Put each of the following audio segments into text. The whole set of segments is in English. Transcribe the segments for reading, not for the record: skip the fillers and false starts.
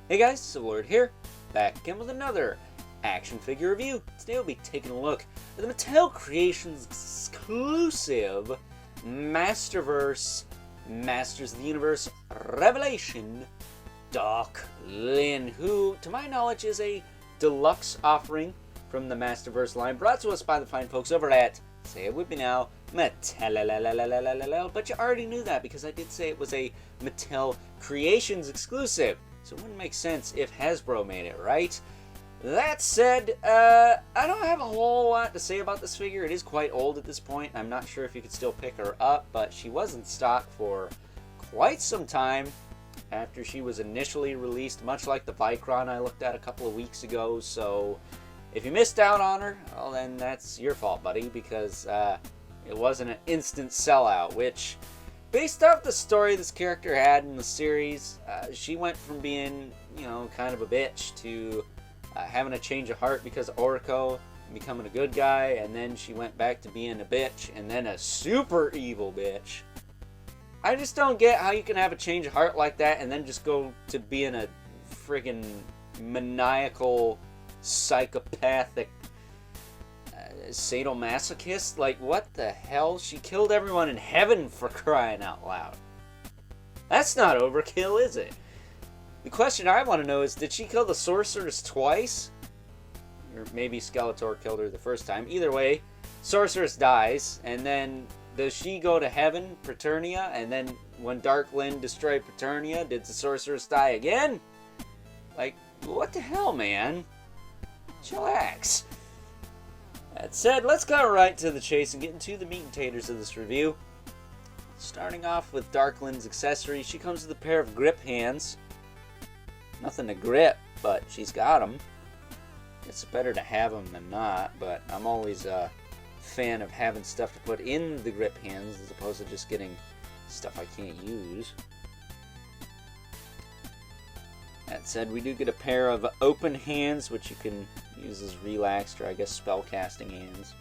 Hey guys, Civilord here, back again with another action figure review. Today we'll be taking a look at the Mattel Creations exclusive Masterverse Masters of the Universe Revelation Dark-Lyn, who, to my knowledge, is a deluxe offering from the Masterverse line, brought to us by the fine folks over at, say it with me now, Mattel. But you already knew that because I did say it was a Mattel Creations exclusive. So it wouldn't make sense if Hasbro made it, right? That said, I don't have a whole lot to say about this figure. It is quite old at this point. I'm not sure if you could still pick her up, but she was in stock for quite some time after she was initially released, much like the Vicron I looked at a couple of weeks ago. So if you missed out on her, well, then that's your fault, buddy, because it wasn't an instant sellout, which, based off the story this character had in the series, she went from being, kind of a bitch to having a change of heart because of Orko, becoming a good guy, and then she went back to being a bitch, and then a super evil bitch. I just don't get how you can have a change of heart like that and then just go to being a friggin' maniacal, psychopathic sadomasochist. Like, what the hell? She killed everyone in heaven, for crying out loud. That's not overkill, is it? The question I want to know is, did she kill the sorceress twice? Or maybe Skeletor killed her the first time. Either way, sorceress dies, and then does she go to heaven, Preternia, and then when Dark-Lyn destroyed Preternia, did the sorceress die again? Like, what the hell, man? Chillax. That said, let's go right to the chase and get into the meat and taters of this review. Starting off with Dark-Lyn's accessories, she comes with a pair of grip hands. Nothing to grip, but she's got them. It's better to have them than not, but I'm always a fan of having stuff to put in the grip hands as opposed to just getting stuff I can't use. That said, we do get a pair of open hands, which you can use as relaxed or I guess spellcasting hands.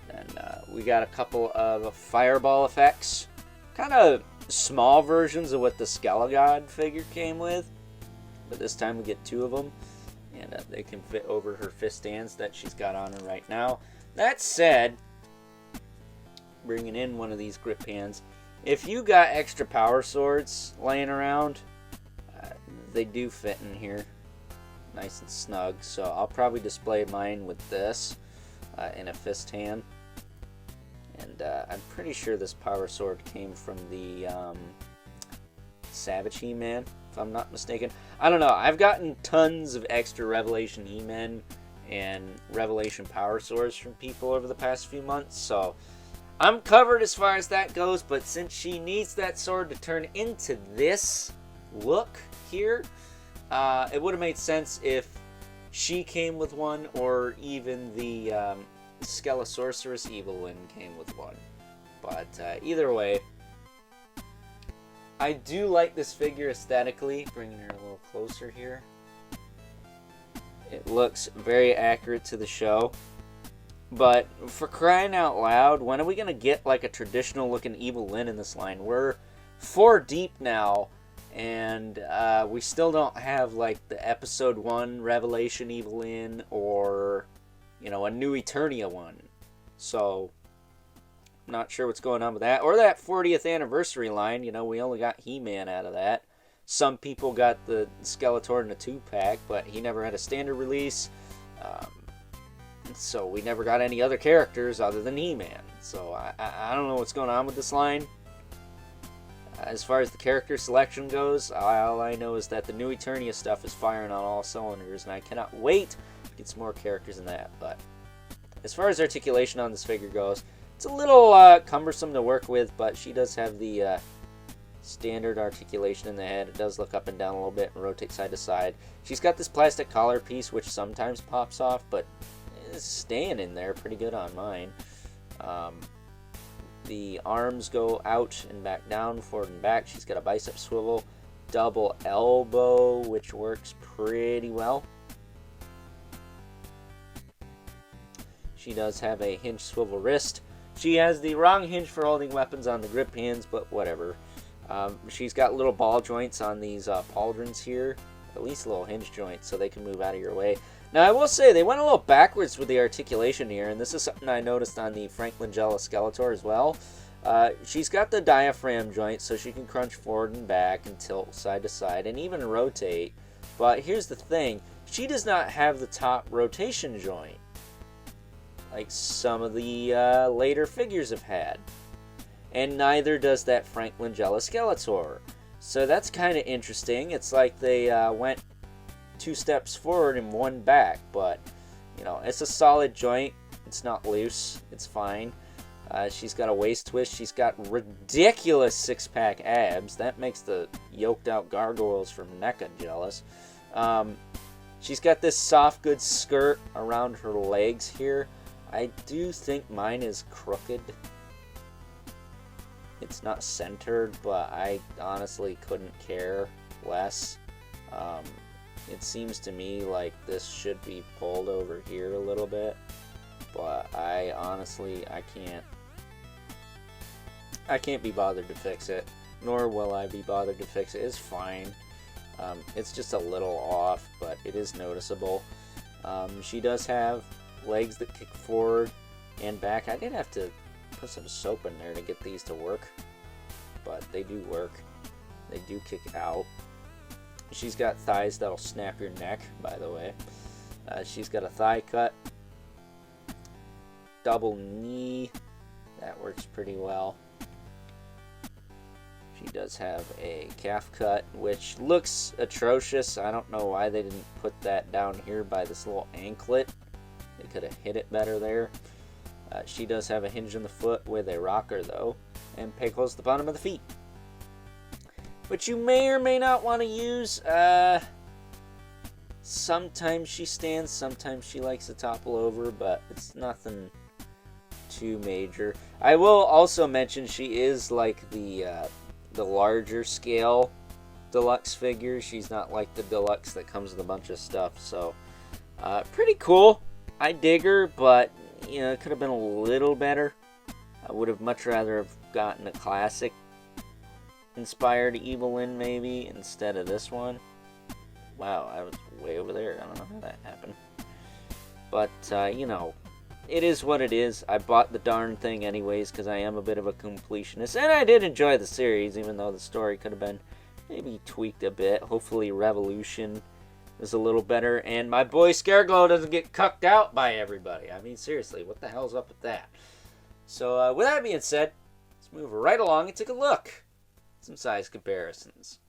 Then we got a couple of fireball effects. Kind of small versions of what the Skelegod figure came with. But this time we get two of them. And they can fit over her fist stands that she's got on her right now. That said, bringing in one of these grip hands, if you got extra power swords laying around, they do fit in here nice and snug. So I'll probably display mine with this in a fist hand. And I'm pretty sure this power sword came from the Savage He-Man, if I'm not mistaken. I don't know. I've gotten tons of extra Revelation He-Men and Revelation power swords from people over the past few months, so I'm covered as far as that goes. But since she needs that sword to turn into this look here, it would have made sense if she came with one, or even the Skelesorceress Evelyn came with one. But either way, I do like this figure aesthetically. Bringing her a little closer here. It looks very accurate to the show. But for crying out loud, when are we going to get like a traditional looking Evelyn in this line? We're 4 deep now, and we still don't have like the episode 1 Revelation Evelyn or, a new Eternia one. So I'm not sure what's going on with that. Or that 40th anniversary line. We only got He-Man out of that. Some people got the Skeletor in a 2-pack, but he never had a standard release. So we never got any other characters other than He-Man. So I don't know what's going on with this line. As far as the character selection goes, all I know is that the new Eternia stuff is firing on all cylinders, and I cannot wait to get some more characters in that. But as far as articulation on this figure goes, it's a little cumbersome to work with, but she does have the standard articulation in the head. It does look up and down a little bit and rotate side to side. She's got this plastic collar piece, which sometimes pops off, but is staying in there pretty good on mine. The arms go out and back down, forward and back. She's got a bicep swivel, double elbow, which works pretty well. She does have a hinge swivel wrist. She has the wrong hinge for holding weapons on the grip hands, but whatever. She's got little ball joints on these pauldrons here, at least little hinge joints, so they can move out of your way. Now, I will say, they went a little backwards with the articulation here, and this is something I noticed on the Franklin Gela Skeletor as well. She's got the diaphragm joint, so she can crunch forward and back and tilt side to side and even rotate. But here's the thing, she does not have the top rotation joint, like some of the later figures have had. And neither does that Franklin Gela Skeletor. So that's kind of interesting. It's like they went 2 steps forward and 1 back, but you know, it's a solid joint. It's not loose. It's fine. She's got a waist twist. She's got ridiculous 6-pack abs. That makes the yoked out gargoyles from NECA jealous. She's got this soft good skirt around her legs here. I do think mine is crooked. It's not centered, but I honestly couldn't care less. It seems to me like this should be pulled over here a little bit, but I can't be bothered to fix it, nor will I be bothered to fix it. It's fine. It's just a little off, but it is noticeable. She does have legs that kick forward and back. I did have to put some soap in there to get these to work, but they do work. They do kick out. She's got thighs that'll snap your neck, by the way. She's got a thigh cut, double knee. That works pretty well. She does have a calf cut, which looks atrocious. I don't know why they didn't put that down here by this little anklet. They could have hit it better there. She does have a hinge in the foot with a rocker, though, and peg holes at the bottom of the feet, which you may or may not want to use. Sometimes she stands, sometimes she likes to topple over, but it's nothing too major. I will also mention she is like the larger scale deluxe figure. She's not like the deluxe that comes with a bunch of stuff, so pretty cool. I dig her, but you know, it could have been a little better. I would have much rather have gotten a classic inspired Evelyn maybe instead of this one. Wow, I was way over there. I don't know how that happened. But, you know, it is what it is. I bought the darn thing anyways because I am a bit of a completionist. And I did enjoy the series, even though the story could have been maybe tweaked a bit. Hopefully Revolution is a little better. And my boy Scareglow doesn't get cucked out by everybody. I mean, seriously, what the hell's up with that? So, with that being said, let's move right along and take a look. Some size comparisons.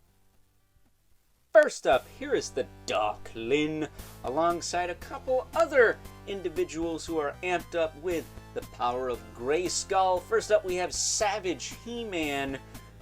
First up, here is the Dark-Lyn, alongside a couple other individuals who are amped up with the power of Grayskull. First up, we have Savage He-Man,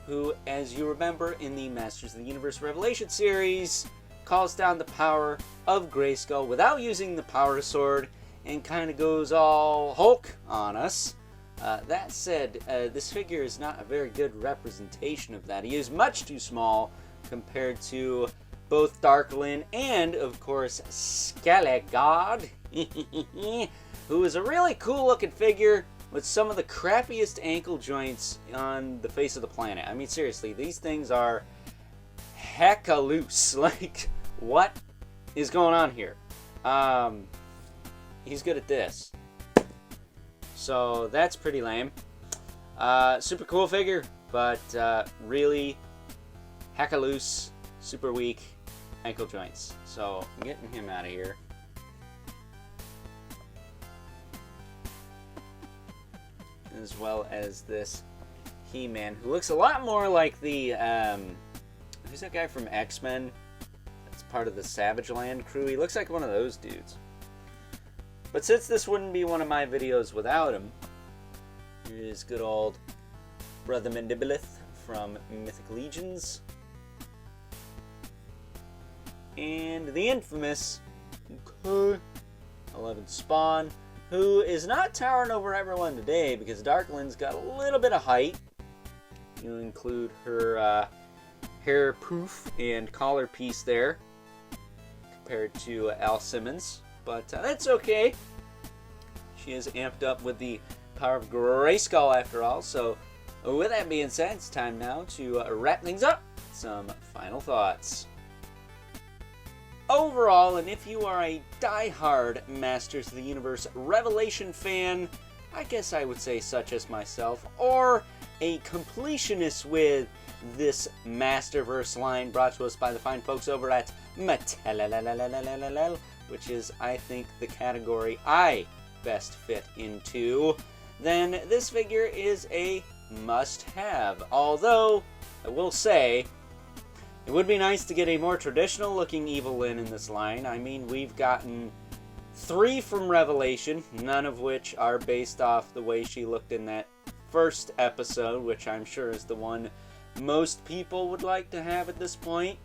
who, as you remember in the Masters of the Universe Revelation series, calls down the power of Grayskull without using the power sword and kind of goes all Hulk on us. That said, this figure is not a very good representation of that. He is much too small compared to both Dark-Lyn and, of course, Skelegod, who is a really cool looking figure with some of the crappiest ankle joints on the face of the planet. I mean, seriously, these things are hecka loose. Like, what is going on here? He's good at this. So that's pretty lame. Super cool figure, but really hecka loose, super weak ankle joints. So I'm getting him out of here. As well as this He-Man, who looks a lot more like the who's that guy from X-Men? That's part of the Savage Land crew. He looks like one of those dudes. But since this wouldn't be one of my videos without him, here is good old Brother Mandibilith from Mythic Legions. And the infamous 11 Spawn, who is not towering over everyone today because Dark-Lyn's got a little bit of height. You include her hair poof and collar piece there compared to Al Simmons. But that's okay. She is amped up with the power of Grayskull after all, so With that being said, it's time now to wrap things up. Some final thoughts. Overall, and if you are a die-hard Masters of the Universe Revelation fan, I guess I would say such as myself, or a completionist with this Masterverse line brought to us by the fine folks over at Mattel, which is, I think, the category I best fit into, then this figure is a must-have. Although, I will say, it would be nice to get a more traditional-looking Evelyn in this line. I mean, we've gotten 3 from Revelation, none of which are based off the way she looked in that first episode, which I'm sure is the one most people would like to have at this point.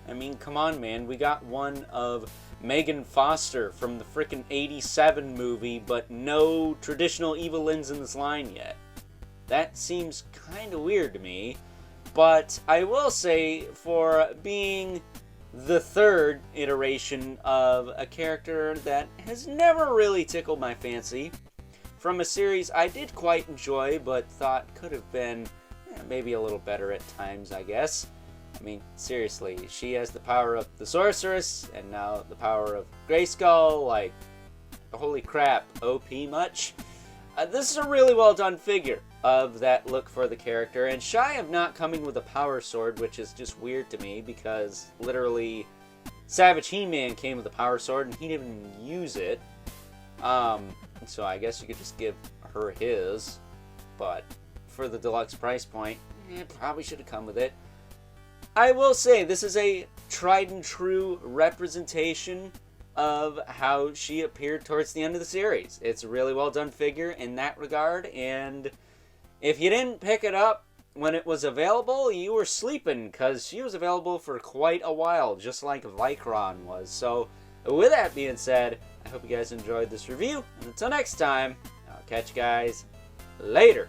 I mean, come on, man. We got one of Megan Foster from the frickin' '87 movie, but no traditional Evelyns in this line yet. That seems kind of weird to me. But I will say, for being the 3rd iteration of a character that has never really tickled my fancy, from a series I did quite enjoy, but thought could have been maybe a little better at times, I guess. I mean, seriously, she has the power of the Sorceress, and now the power of Grayskull, like, holy crap, OP much? This is a really well done figure of that look for the character, and shy of not coming with a power sword, which is just weird to me, because literally Savage He-Man came with a power sword, and he didn't even use it. So I guess you could just give her his, but for the deluxe price point, probably should have come with it. I will say, this is a tried and true representation of how she appeared towards the end of the series. It's a really well done figure in that regard, and if you didn't pick it up when it was available, you were sleeping, because she was available for quite a while, just like Vicron was. So, with that being said, I hope you guys enjoyed this review, and until next time, I'll catch you guys later.